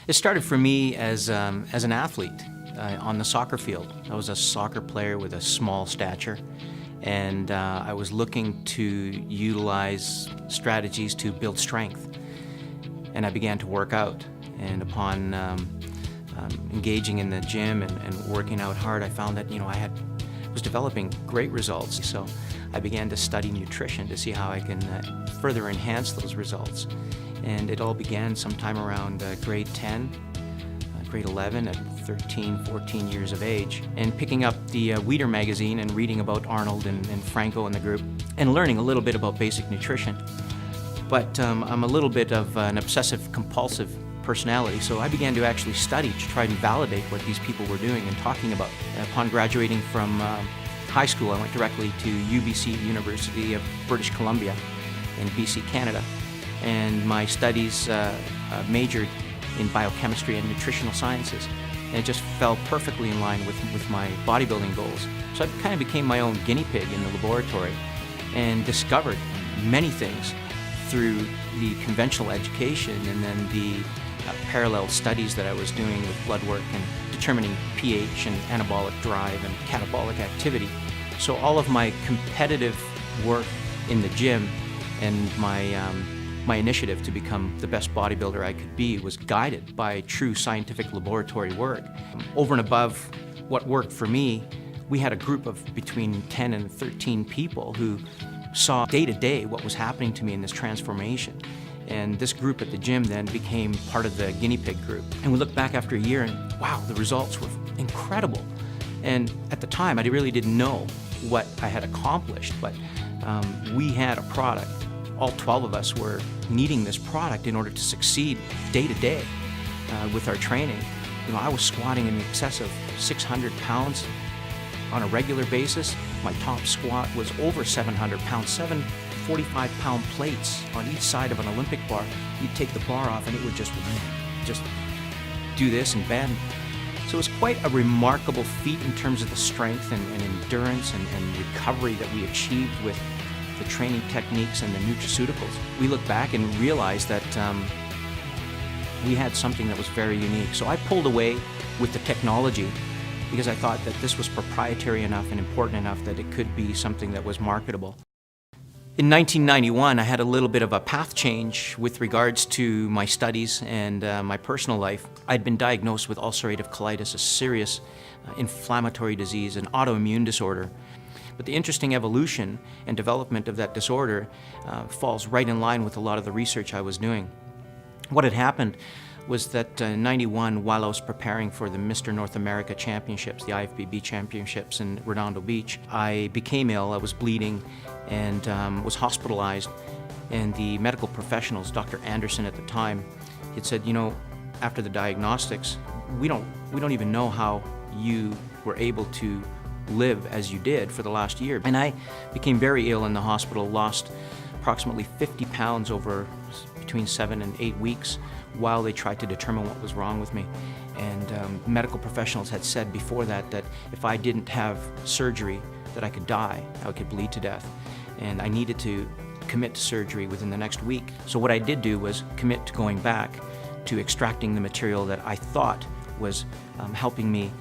It started for me as an athlete on the soccer field. I was a soccer player with a small stature, and I was looking to utilize strategies to build strength. And I began to work out, and upon engaging in the gym and working out hard, I found that I was developing great results. So I began to study nutrition to see how I can further enhance those results. And it all began sometime around grade 10, grade 11 at 13, 14 years of age, and picking up the Weider magazine and reading about Arnold and Franco and the group, and learning a little bit about basic nutrition. But I'm a little bit of an obsessive-compulsive personality, so I began to actually study to try and validate what these people were doing and talking about. Upon graduating from high school, I went directly to UBC, University of British Columbia in BC, Canada, and my studies majored in biochemistry and nutritional sciences, and it just fell perfectly in line with my bodybuilding goals. So I kind of became my own guinea pig in the laboratory and discovered many things through the conventional education and then the parallel studies that I was doing with blood work and determining pH and anabolic drive and catabolic activity. So all of my competitive work in the gym and my initiative to become the best bodybuilder I could be was guided by true scientific laboratory work. Over and above what worked for me, we had a group of between 10 and 13 people who saw day to day what was happening to me in this transformation. And this group at the gym then became part of the guinea pig group. And we looked back after a year and wow, the results were incredible. And at the time, I really didn't know what I had accomplished, but we had a product. All 12 of us were needing this product in order to succeed day to day with our training. I was squatting in excess of 600 pounds on a regular basis. My top squat was over 700 pounds, 7 45-pound plates on each side of an Olympic bar. You'd take the bar off and it would just do this and bend. So it was quite a remarkable feat in terms of the strength and endurance and recovery that we achieved with the training techniques and the nutraceuticals. We look back and realize that we had something that was very unique. So I pulled away with the technology because I thought that this was proprietary enough and important enough that it could be something that was marketable. In 1991, I had a little bit of a path change with regards to my studies and my personal life. I'd been diagnosed with ulcerative colitis, a serious inflammatory disease, an autoimmune disorder. But the interesting evolution and development of that disorder falls right in line with a lot of the research I was doing. What had happened was that in '91, while I was preparing for the Mr. North America Championships, the IFBB Championships in Redondo Beach, I became ill. I was bleeding and was hospitalized. And the medical professionals, Dr. Anderson at the time, had said, after the diagnostics, we don't even know how you were able to live as you did for the last year. And I became very ill in the hospital, lost approximately 50 pounds over between 7 and 8 weeks while they tried to determine what was wrong with me. And medical professionals had said before that if I didn't have surgery, that I could die, I could bleed to death. And I needed to commit to surgery within the next week. So what I did do was commit to going back to extracting the material that I thought was helping me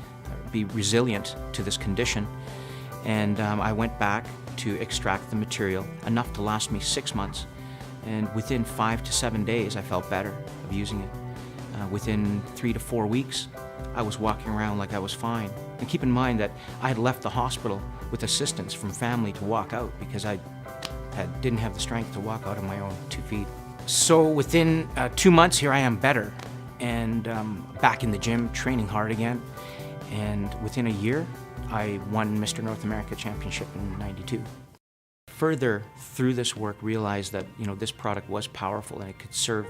be resilient to this condition. And I went back to extract the material, enough to last me 6 months. And within 5 to 7 days, I felt better of using it. Within 3 to 4 weeks, I was walking around like I was fine. And keep in mind that I had left the hospital with assistance from family to walk out because I didn't have the strength to walk out on my own 2 feet. So within 2 months, here I am better and back in the gym, training hard again. And within a year, I won Mr. North America Championship in '92. Further through this work, realized that this product was powerful and it could serve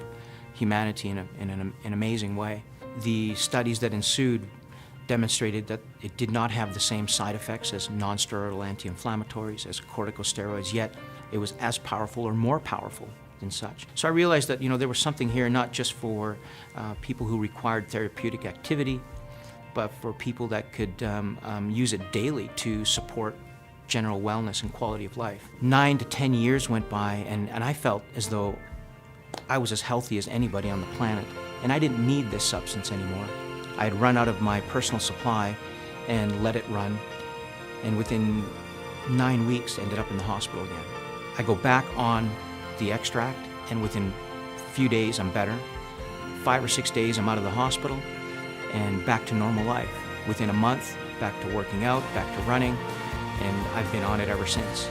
humanity in an amazing way. The studies that ensued demonstrated that it did not have the same side effects as non-steroidal anti-inflammatories, as corticosteroids, yet it was as powerful or more powerful than such. So I realized that there was something here not just for people who required therapeutic activity, but for people that could use it daily to support general wellness and quality of life. 9 to 10 years went by and I felt as though I was as healthy as anybody on the planet. and I didn't need this substance anymore. I had run out of my personal supply and let it run, and within 9 weeks ended up in the hospital again. I go back on the extract, and within a few days I'm better. 5 or 6 days I'm out of the hospital and back to normal life. Within a month, back to working out, back to running, and I've been on it ever since.